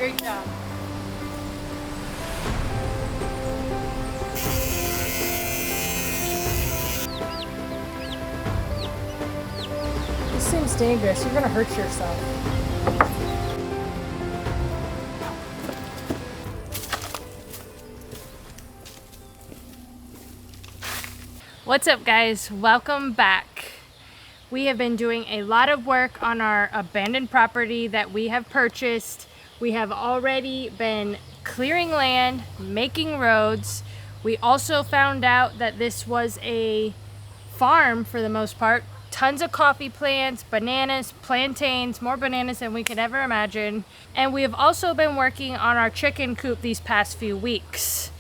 Great job. This seems dangerous. You're gonna hurt yourself. What's up, guys? Welcome back. We have been doing a lot of work on our abandoned property that we have purchased. We have already been clearing land, making roads. We also found out that this was a farm for the most part. Tons of coffee plants, bananas, plantains, more bananas than we could ever imagine. And we have also been working on our chicken coop these past few weeks.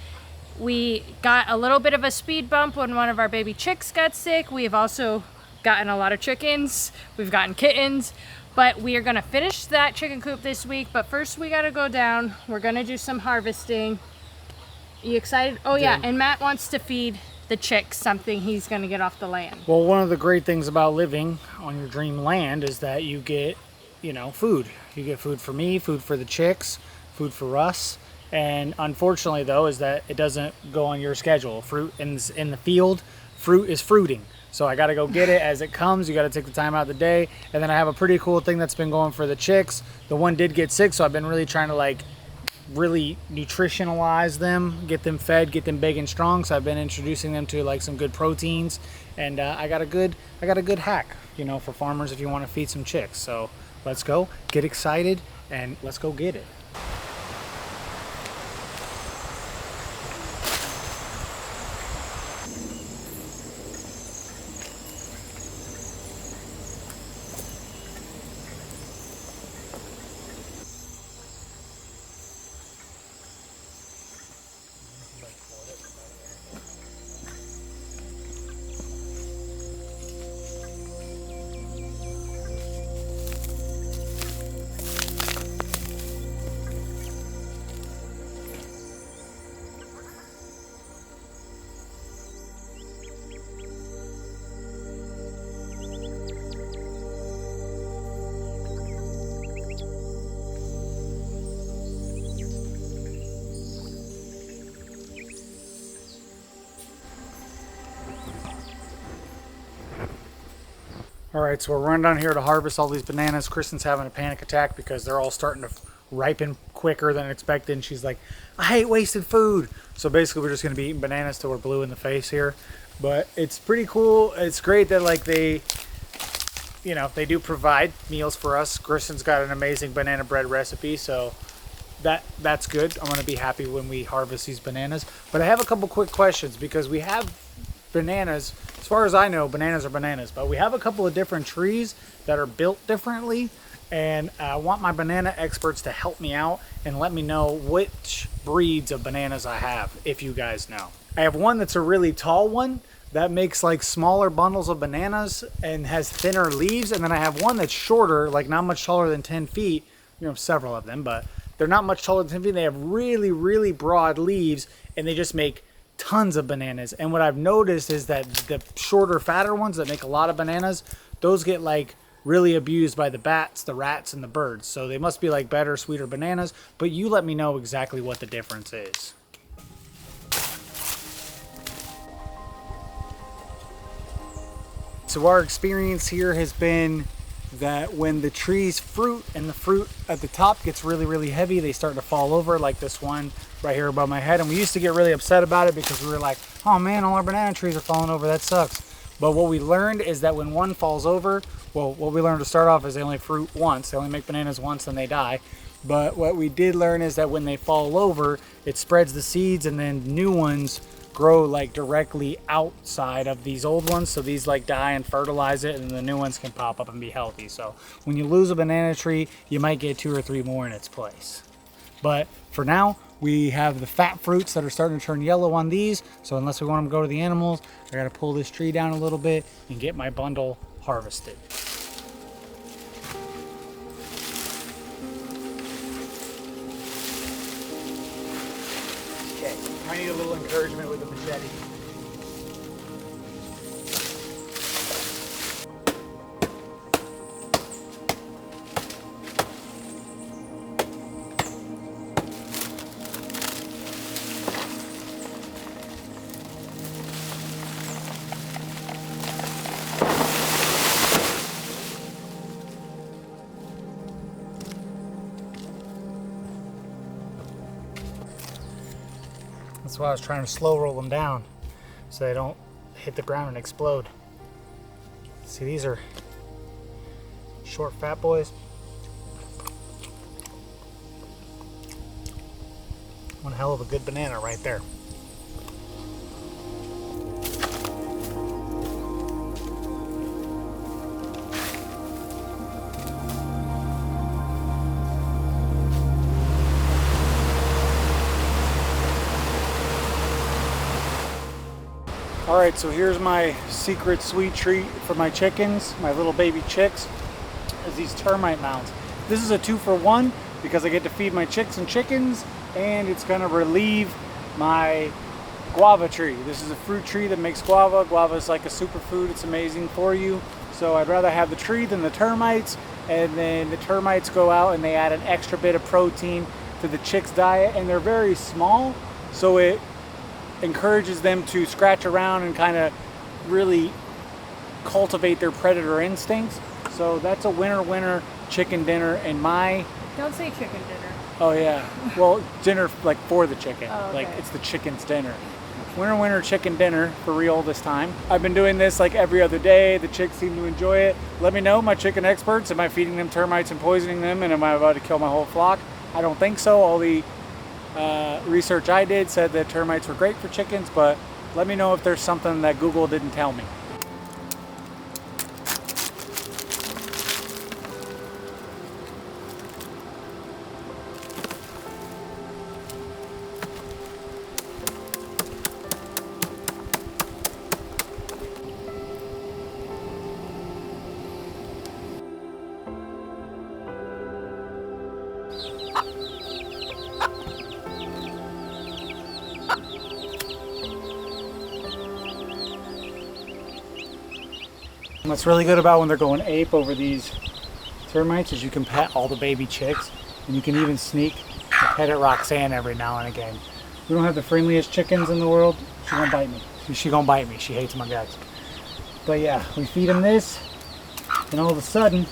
We got a little bit of a speed bump when one of our baby chicks got sick. We have also gotten a lot of chickens. We've gotten kittens, but we are gonna finish that chicken coop this week. But first we gotta go down. We're gonna do some harvesting. Are you excited? Oh yeah, and Matt wants to feed the chicks something he's gonna get off the land. Well, one of the great things about living on your dream land is that you get, food. You get food for me, food for the chicks, food for us. And unfortunately, though, is that it doesn't go on your schedule. Fruit in the field, fruit is fruiting. So I got to go get it as it comes. You got to take the time out of the day. And then I have a pretty cool thing that's been going for the chicks. The one did get sick, so I've been really trying to really nutritionalize them, get them fed, get them big and strong. So I've been introducing them to some good proteins. And I got a good hack, for farmers if you want to feed some chicks. So let's go, get excited, and let's go get it. All right, so we're running down here to harvest all these bananas. Kristen's having a panic attack because they're all starting to ripen quicker than expected. And she's like, I hate wasted food. So basically we're just gonna be eating bananas till we're blue in the face here. But it's pretty cool. It's great that they do provide meals for us. Kristen's got an amazing banana bread recipe, so that's good. I'm gonna be happy when we harvest these bananas. But I have a couple quick questions because we have bananas. As far as I know, bananas are bananas, but we have a couple of different trees that are built differently, and I want my banana experts to help me out and let me know which breeds of bananas I have, if you guys know. I have one that's a really tall one that makes smaller bundles of bananas and has thinner leaves, and then I have one that's shorter, not much taller than 10 feet, several of them, but they're not much taller than 10 feet. They have really, really broad leaves, and they just make tons of bananas. And what I've noticed is that the shorter, fatter ones that make a lot of bananas, those get really abused by the bats, the rats, and the birds. So they must be better, sweeter bananas. But you let me know exactly what the difference is. So our experience here has been that when the trees fruit and the fruit at the top gets really, really heavy, they start to fall over, like this one right here above my head. And we used to get really upset about it because we were like, oh man, all our banana trees are falling over, that sucks. But what we learned is that when one falls over, well, what we learned to start off is they only fruit once, they only make bananas once and they die. But what we did learn is that when they fall over, it spreads the seeds, and then new ones grow directly outside of these old ones, so these die and fertilize it, and the new ones can pop up and be healthy. So when you lose a banana tree, you might get 2 or 3 more in its place. But for now, we have the fat fruits that are starting to turn yellow on these, so unless we want them to go to the animals, I gotta pull this tree down a little bit and get my bundle harvested. Okay, I need a little encouragement with the machete. That's why I was trying to slow roll them down so they don't hit the ground and explode. See, these are short, fat boys. One hell of a good banana right there. All right, so here's my secret sweet treat for my chickens, my little baby chicks, is these termite mounds. This is a 2-for-1 because I get to feed my chicks and chickens, and it's gonna relieve my guava tree. This is a fruit tree that makes guava. Guava is like a superfood, it's amazing for you. So I'd rather have the tree than the termites, and then the termites go out and they add an extra bit of protein to the chicks' diet, and they're very small, so it encourages them to scratch around and kind of really cultivate their predator instincts. So that's a winner chicken dinner in my... Don't say chicken dinner. Oh yeah, well, dinner like for the chicken. Oh, okay. Like it's the chicken's dinner. Winner chicken dinner for real this time. I've been doing this like every other day. The chicks seem to enjoy it. Let me know, my chicken experts, am I feeding them termites and poisoning them, and am I about to kill my whole flock? I don't think so. All the research I did said that termites were great for chickens, but let me know if there's something that Google didn't tell me. What's really good about when they're going ape over these termites is you can pet all the baby chicks, and you can even sneak and pet at Roxanne every now and again. We don't have the friendliest chickens in the world. She gonna bite me. She gonna bite me. She hates my guts. But yeah, we feed them this, and all of a sudden,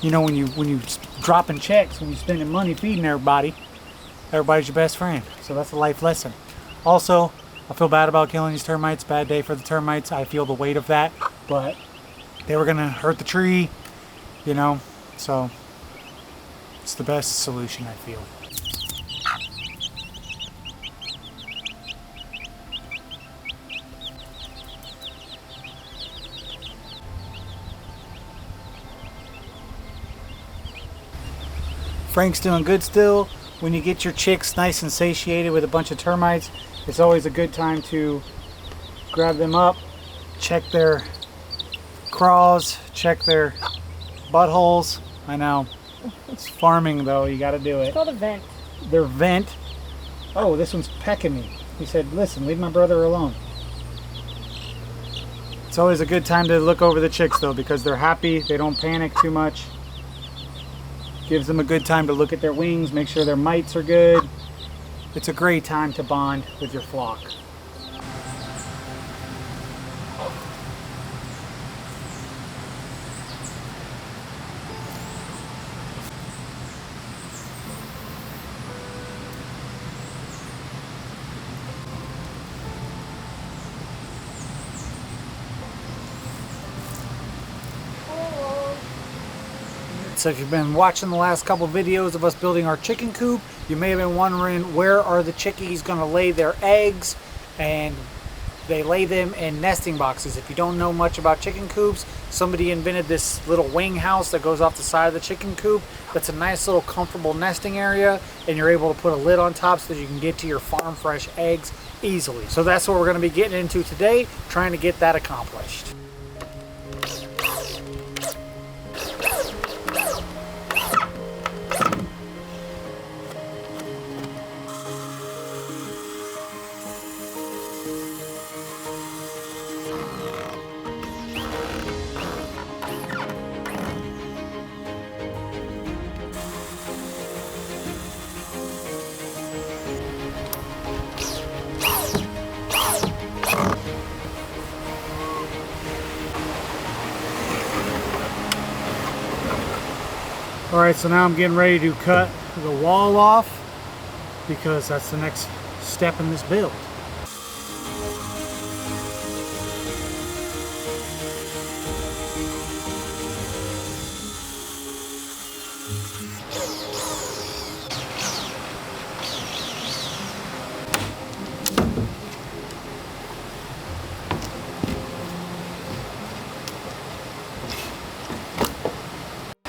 you know, when you dropping checks, when you're spending money feeding everybody, everybody's your best friend. So that's a life lesson. Also, I feel bad about killing these termites. Bad day for the termites. I feel the weight of that, but they were gonna hurt the tree, you know, so it's the best solution, I feel. Frank's doing good still. When you get your chicks nice and satiated with a bunch of termites, it's always a good time to grab them up, check their craws, check their buttholes. I know, it's farming though, you gotta do it. It's called a vent. Their vent. Oh, this one's pecking me. He said, listen, leave my brother alone. It's always a good time to look over the chicks though, because they're happy, they don't panic too much. Gives them a good time to look at their wings, make sure their mites are good. It's a great time to bond with your flock. So if you've been watching the last couple videos of us building our chicken coop, you may have been wondering, where are the chickies going to lay their eggs? And they lay them in nesting boxes. If you don't know much about chicken coops, somebody invented this little wing house that goes off the side of the chicken coop. That's a nice little comfortable nesting area, and you're able to put a lid on top so that you can get to your farm fresh eggs easily. So that's what we're going to be getting into today, trying to get that accomplished. Alright, so now I'm getting ready to cut the wall off because that's the next step in this build.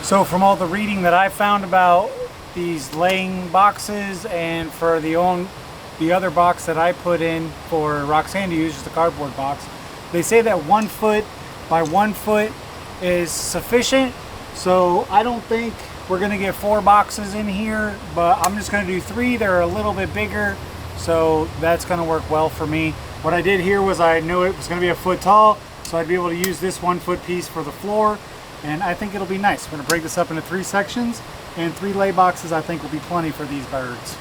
So from all the reading that I found about these laying boxes, and for the other box that I put in for Roxanne to use, just a cardboard box, they say that 1 foot by 1 foot is sufficient. So I don't think we're gonna get 4 boxes in here, but I'm just gonna do 3. They're a little bit bigger, so that's gonna work well for me. What I did here was I knew it was gonna be a foot tall, so I'd be able to use this 1 foot piece for the floor. And I think it'll be nice. We're gonna break this up into 3 sections, and 3 lay boxes I think will be plenty for these birds.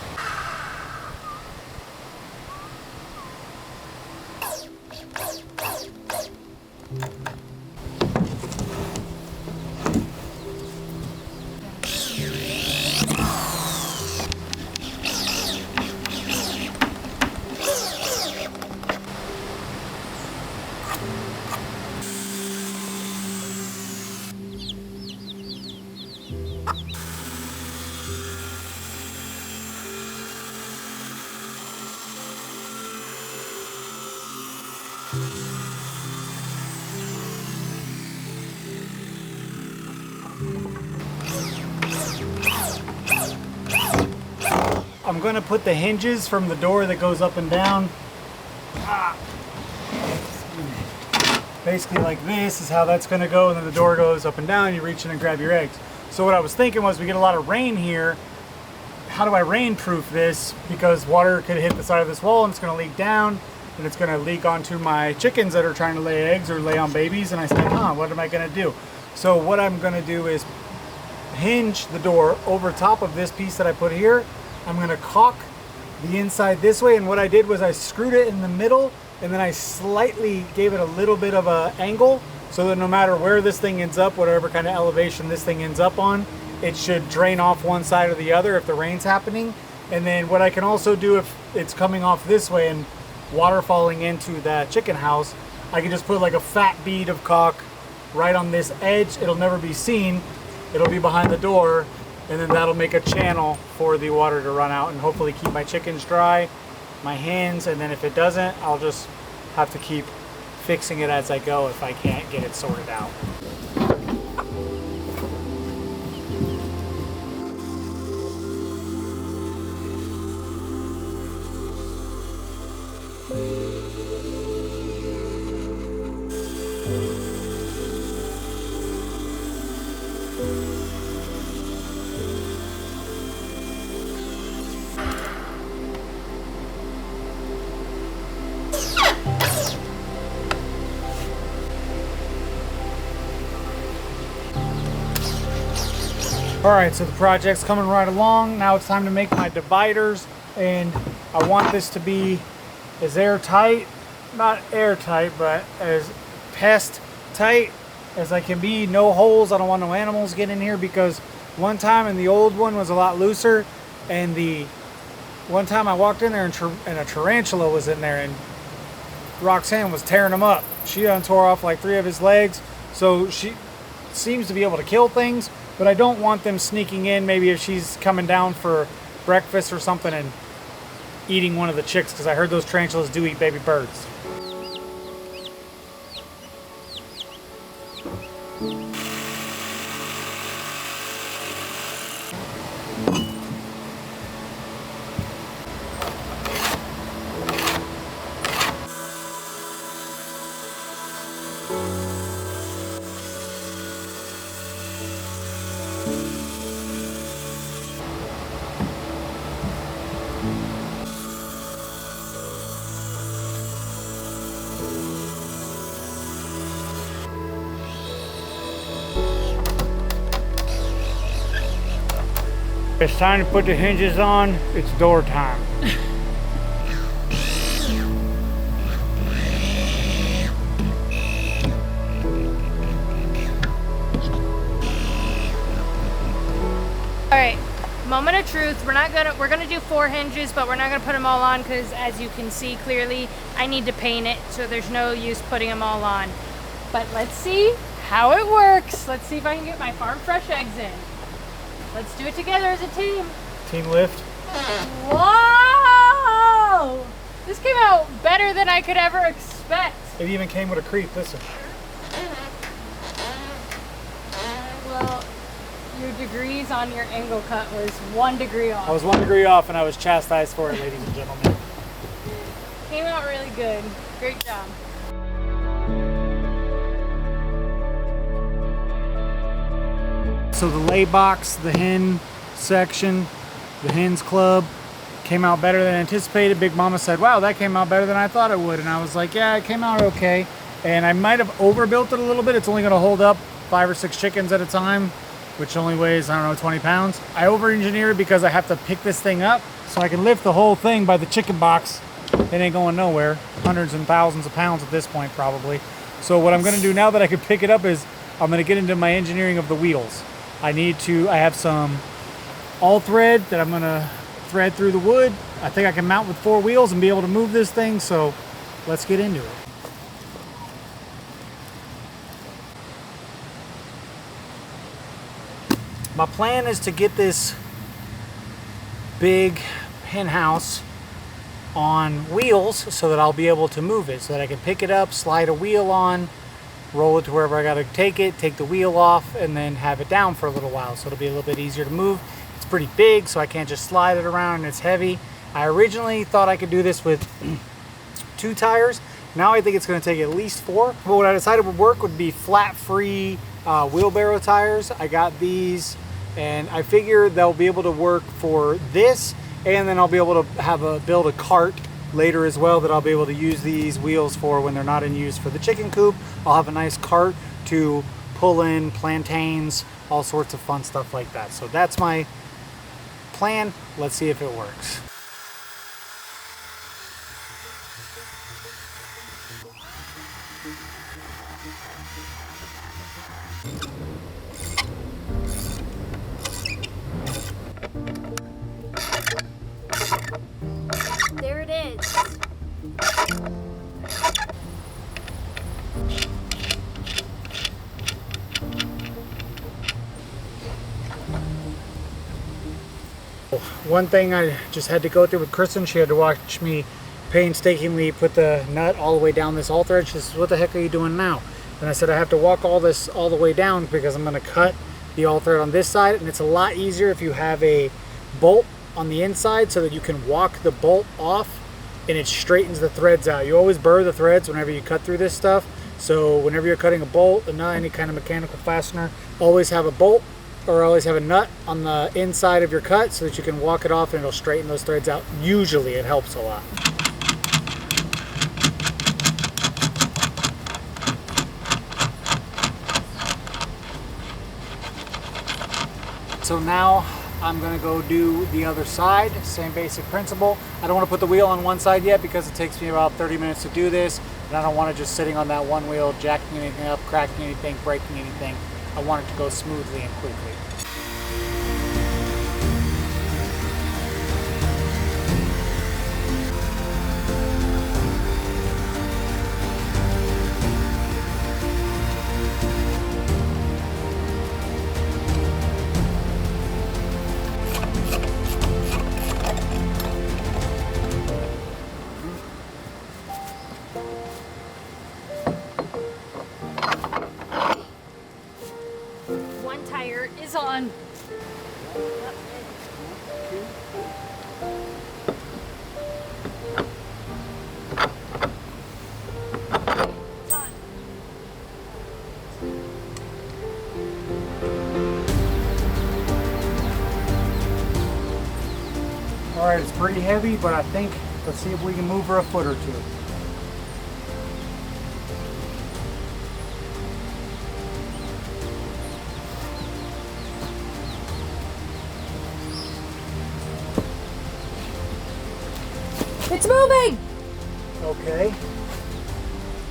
I'm going to put the hinges from the door that goes up and down. Basically like this is how that's going to go, and then the door goes up and down, you reach in and grab your eggs. So what I was thinking was, we get a lot of rain here. How do I rain proof this? Because water could hit the side of this wall and it's going to leak down, and it's going to leak onto my chickens that are trying to lay eggs or lay on babies. And I said, what am I going to do? So what I'm going to do is hinge the door over top of this piece that I put here. I'm going to caulk the inside this way, and what I did was I screwed it in the middle, and then I slightly gave it a little bit of an angle, so that no matter where this thing ends up, whatever kind of elevation this thing ends up on, it should drain off one side or the other if the rain's happening. And then what I can also do, if it's coming off this way and water falling into that chicken house, I can just put like a fat bead of caulk right on this edge. It'll never be seen. It'll be behind the door, and then that'll make a channel for the water to run out and hopefully keep my chickens dry, my hens. And then if it doesn't, I'll just have to keep fixing it as I go if I can't get it sorted out. All right, so the project's coming right along. Now it's time to make my dividers, and I want this to be as airtight, not airtight, but as pest tight as I can be. No holes. I don't want no animals get in here, because one time, and the old one was a lot looser, and the one time I walked in there and a tarantula was in there, and Roxanne was tearing them up. She done tore off like 3 of his legs. So she seems to be able to kill things, but I don't want them sneaking in, maybe if she's coming down for breakfast or something, and eating one of the chicks, because I heard those tarantulas do eat baby birds. It's time to put the hinges on. It's door time. All right, Moment of truth. We're gonna do 4 hinges, but we're not gonna put them all on because, as you can see clearly, I need to paint it, so there's no use putting them all on. But let's see how it works. Let's see if I can get my farm fresh eggs in. Let's do it together as a team. Team lift. Whoa! This came out better than I could ever expect. It even came with a creep. Listen. Well, your degrees on your angle cut was 1 degree off. I was 1 degree off, and I was chastised for it, ladies and gentlemen. Came out really good. Great job. So the lay box, the hen section, the hens club came out better than anticipated. Big Mama said, wow, that came out better than I thought it would. And I was like, yeah, it came out okay. And I might have overbuilt it a little bit. It's only gonna hold up 5 or 6 chickens at a time, which only weighs, I don't know, 20 pounds. I over-engineered because I have to pick this thing up so I can lift the whole thing by the chicken box. It ain't going nowhere. Hundreds and thousands of pounds at this point, probably. So what I'm gonna do now that I can pick it up is I'm gonna get into my engineering of the wheels. I have some all thread that I'm gonna thread through the wood. I think I can mount with 4 wheels and be able to move this thing, so let's get into it. My plan is to get this big hen house on wheels so that I'll be able to move it, so that I can pick it up, slide a wheel on, roll it to wherever I gotta take it, take the wheel off, and then have it down for a little while. So it'll be a little bit easier to move. It's pretty big, so I can't just slide it around, and it's heavy. I originally thought I could do this with 2 tires. Now I think it's gonna take at least 4. But what I decided would work would be flat-free wheelbarrow tires. I got these, and I figure they'll be able to work for this, and then I'll be able to build a cart later as well that I'll be able to use these wheels for when they're not in use for the chicken coop. I'll have a nice cart to pull in plantains, all sorts of fun stuff like that. So that's my plan. Let's see if it works. There it is. One thing I just had to go through with Kristen, she had to watch me painstakingly put the nut all the way down this all thread. She says, what the heck are you doing now? And I said, I have to walk all this all the way down because I'm gonna cut the all thread on this side, and it's a lot easier if you have a bolt on the inside so that you can walk the bolt off and it straightens the threads out. You always burr the threads whenever you cut through this stuff. So whenever you're cutting a bolt, a nut, any kind of mechanical fastener, always have a bolt or always have a nut on the inside of your cut so that you can walk it off and it'll straighten those threads out. Usually it helps a lot. So now I'm gonna go do the other side, same basic principle. I don't wanna put the wheel on one side yet because it takes me about 30 minutes to do this, and I don't want it just sitting on that one wheel, jacking anything up, cracking anything, breaking anything. I want it to go smoothly and quickly. One tire is on. It's on. All right, it's pretty heavy, but I think, let's see if we can move her a foot or two. It's moving! Okay.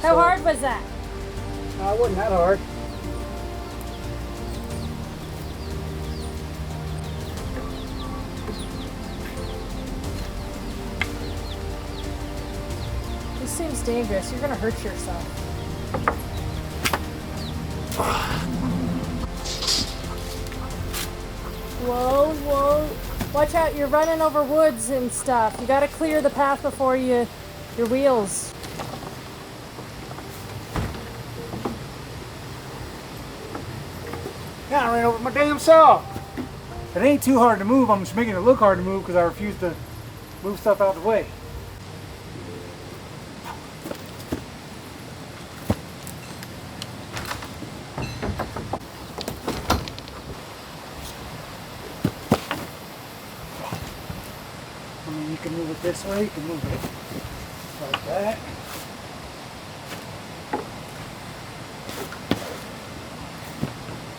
How hard was that? It wasn't that hard. seems dangerous. You're gonna hurt yourself. Whoa, whoa. Watch out, you're running over woods and stuff. You gotta clear the path before your wheels. Yeah, I ran over my damn saw. It ain't too hard to move. I'm just making it look hard to move because I refuse to move stuff out of the way. I mean, you can move it this way, you can move it like that.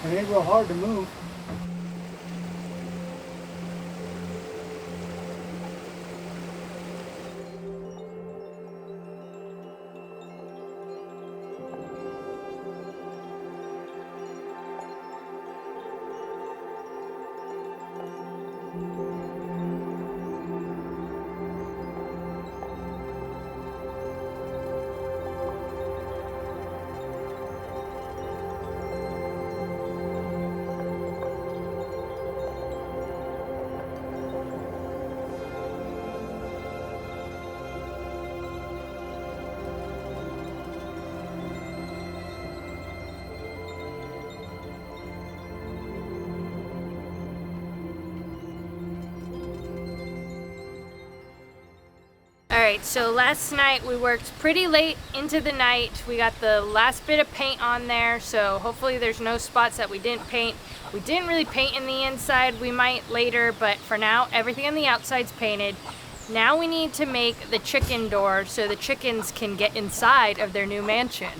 It ain't real hard to move. Alright, so last night we worked pretty late into the night. We got the last bit of paint on there, so hopefully there's no spots that we didn't paint. We didn't really paint in the inside. We might later, but for now, everything on the outside's painted. Now we need to make the chicken door so the chickens can get inside of their new mansion.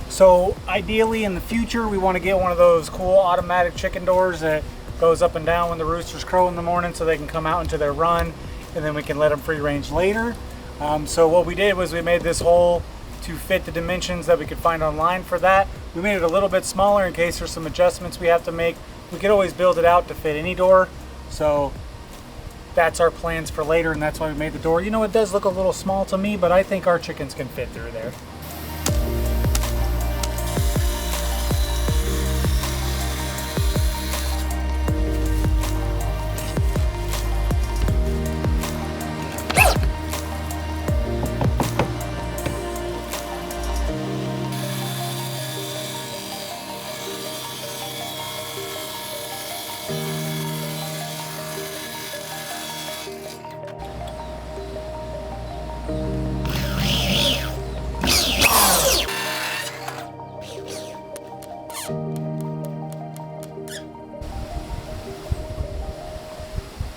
So ideally in the future we want to get one of those cool automatic chicken doors that goes up and down when the roosters crow in the morning so they can come out into their run, and then we can let them free range later. So what we did was we made this hole to fit the dimensions that we could find online for that. We made it a little bit smaller in case there's some adjustments we have to make. We could always build it out to fit any door. So that's our plans for later, and that's why we made the door. You know, it does look a little small to me, but I think our chickens can fit through there.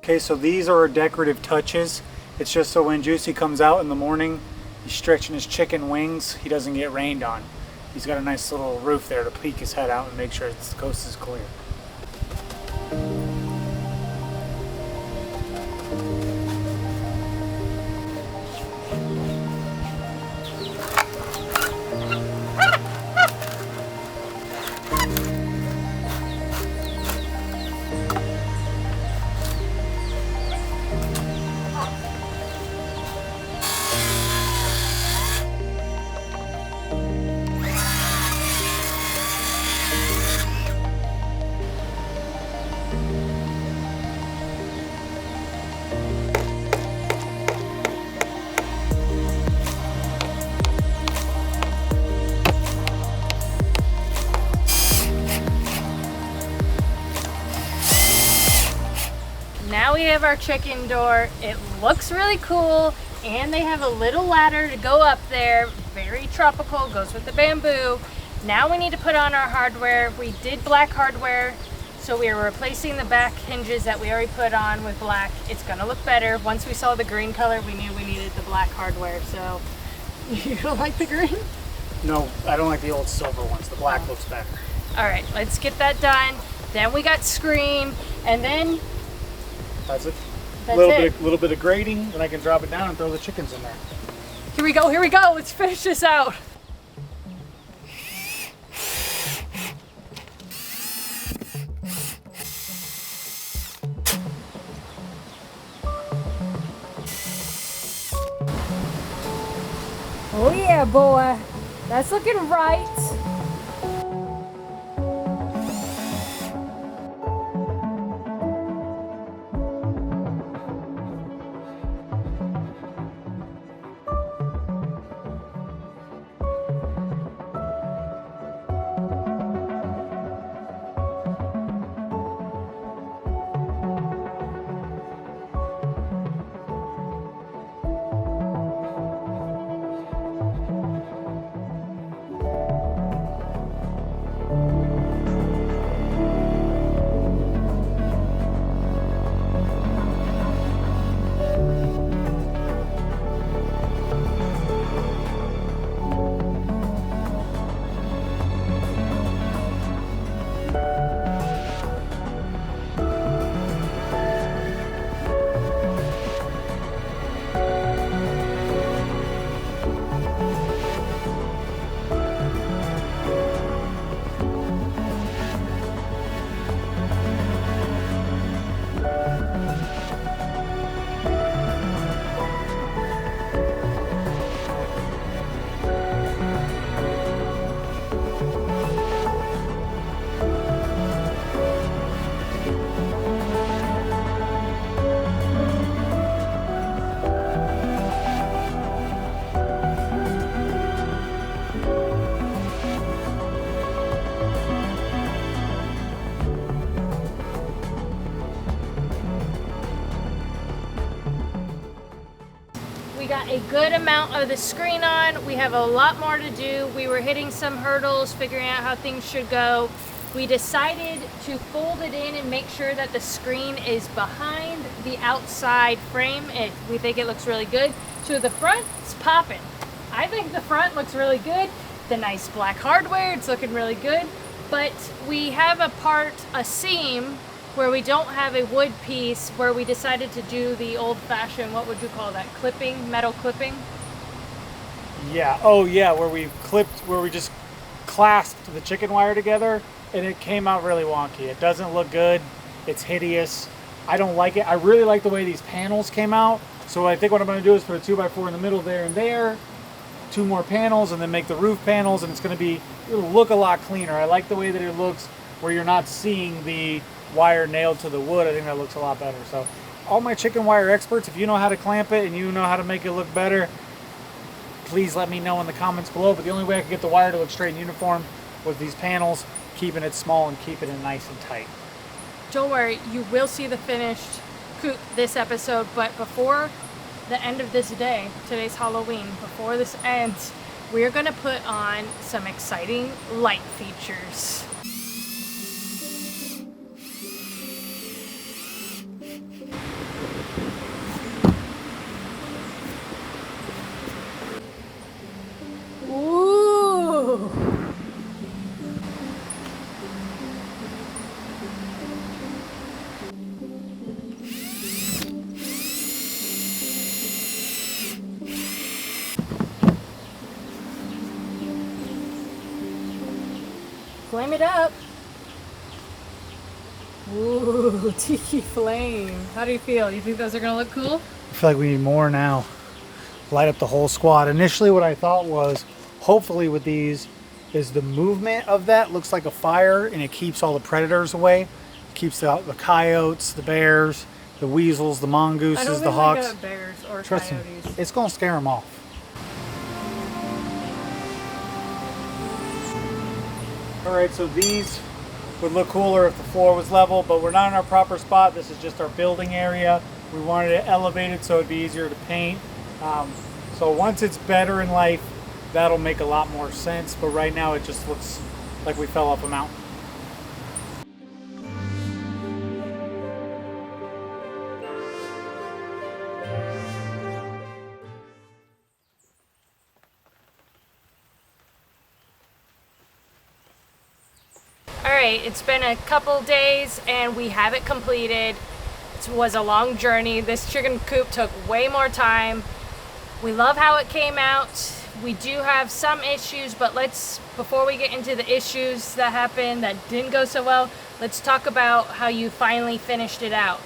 Okay, so these are our decorative touches. It's just so when Juicy comes out in the morning, he's stretching his chicken wings, he doesn't get rained on. He's got a nice little roof there to peek his head out and make sure the coast is clear. we have our chicken door. It looks really cool, and they have a little ladder to go up there. Very tropical, goes with the bamboo. Now we need to put on our hardware. We did black hardware, so we are replacing the back hinges that we already put on with black. It's gonna look better. Once we saw the green color, we knew we needed the black hardware. So you don't like the green? No, I don't like the old silver ones. The black looks better. All right, let's get that done. Then we got screen, and then that's it. That's Little bit of grading, then I can drop it down and throw the chickens in there. Here we go, here we go. Let's finish this out. Oh yeah, boy. That's looking right. Got a good amount of the screen on. We have a lot more to do. We were hitting some hurdles, figuring out how things should go. We decided to fold it in and make sure that the screen is behind the outside frame. We think it looks really good. So the front is popping. I think the front looks really good. The nice black hardware, it's looking really good. But we have a seam where we don't have a wood piece, where we decided to do the old-fashioned, what would you call that, clipping, metal clipping? Yeah, oh yeah, where we just clasped the chicken wire together, and it came out really wonky. It doesn't look good, it's hideous. I don't like it. I really like the way these panels came out, so I think what I'm gonna do is put a 2x4 in the middle there and there, 2 more panels, and then make the roof panels, and it'll look a lot cleaner. I like the way that it looks, where you're not seeing the wire nailed to the wood. I think that looks a lot better. So all my chicken wire experts, if you know how to clamp it and you know how to make it look better, please let me know in the comments below. But the only way I could get the wire to look straight and uniform was these panels, keeping it small and keeping it nice and tight. Don't worry, you will see the finished Coop this episode, but before the end of this day, today's Halloween, before this ends, we're gonna put on some exciting light features. Ooh. Flame it up. Ooh, tiki flame. How do you feel? You think those are gonna look cool? I feel like we need more now. Light up the whole squad. Initially what I thought was, hopefully with these, is the movement of that looks like a fire and it keeps all the predators away. It keeps the coyotes, the bears, the weasels, the mongooses, the hawks. I don't bears or Trust coyotes. me, it's gonna scare them off. All right, so these Would look cooler if the floor was level, but we're not in our proper spot. This is just our building area. We wanted it elevated so it'd be easier to paint. So once it's better in life, that'll make a lot more sense. But right now it just looks like we fell off a mountain. Alright, it's been a couple days and we have it completed. It was a long journey. This chicken coop took way more time. We love how it came out. We do have some issues, but before we get into the issues that happened that didn't go so well, let's talk about how you finally finished it out.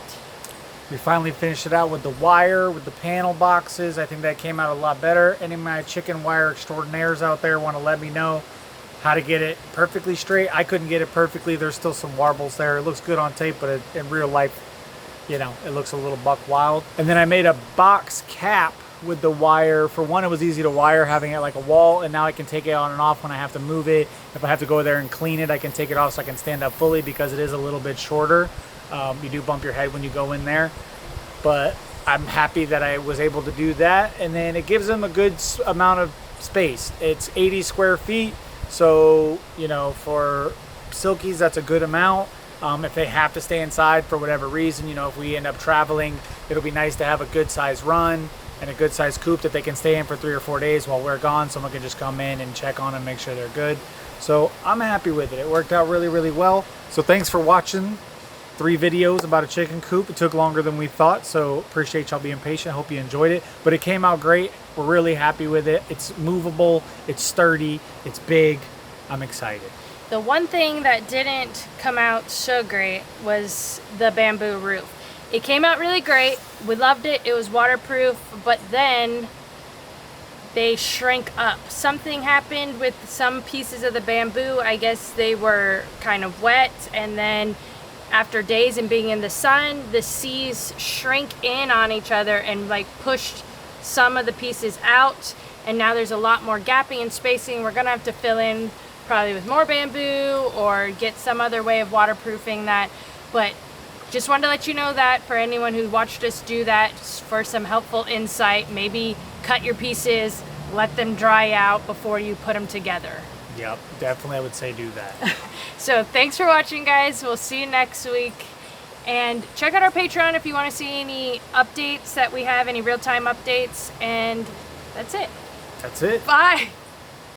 We finally finished it out with the wire, with the panel boxes. I think that came out a lot better. Any of my chicken wire extraordinaires out there want to let me know how to get it perfectly straight. I couldn't get it perfectly. There's still some warbles there. It looks good on tape, but in real life, you know, it looks a little buck wild. And then I made a box cap with the wire. For one, it was easy to wire, having it like a wall, and now I can take it on and off when I have to move it. If I have to go there and clean it, I can take it off so I can stand up fully because it is a little bit shorter. You do bump your head when you go in there, but I'm happy that I was able to do that. And then it gives them a good amount of space. It's 80 square feet. So, you know, for silkies, that's a good amount. If they have to stay inside for whatever reason, you know, if we end up traveling, it'll be nice to have a good size run and a good size coop that they can stay in for 3 or 4 days while we're gone. Someone can just come in and check on them, make sure they're good. So I'm happy with it. It worked out really, really well. So thanks for watching 3 videos about a chicken coop. It took longer than we thought, so appreciate y'all being patient. Hope you enjoyed it, but it came out great. We're really happy with it. It's movable, it's sturdy, it's big. I'm excited. The one thing that didn't come out so great was the bamboo roof. It came out really great. We loved it. It was waterproof, but then they shrank up. Something happened with some pieces of the bamboo. I guess they were kind of wet, and then after days and being in the sun, the seas shrank in on each other and like pushed some of the pieces out, and now there's a lot more gapping and spacing. We're gonna have to fill in probably with more bamboo or get some other way of waterproofing that, but just wanted to let you know that for anyone who watched us do that, for some helpful insight. Maybe cut your pieces, let them dry out before you put them together. Yep, definitely I would say do that. So thanks for watching, guys. We'll see you next week. And check out our Patreon if you want to see any updates that we have, any real-time updates. And that's it. That's it. Bye.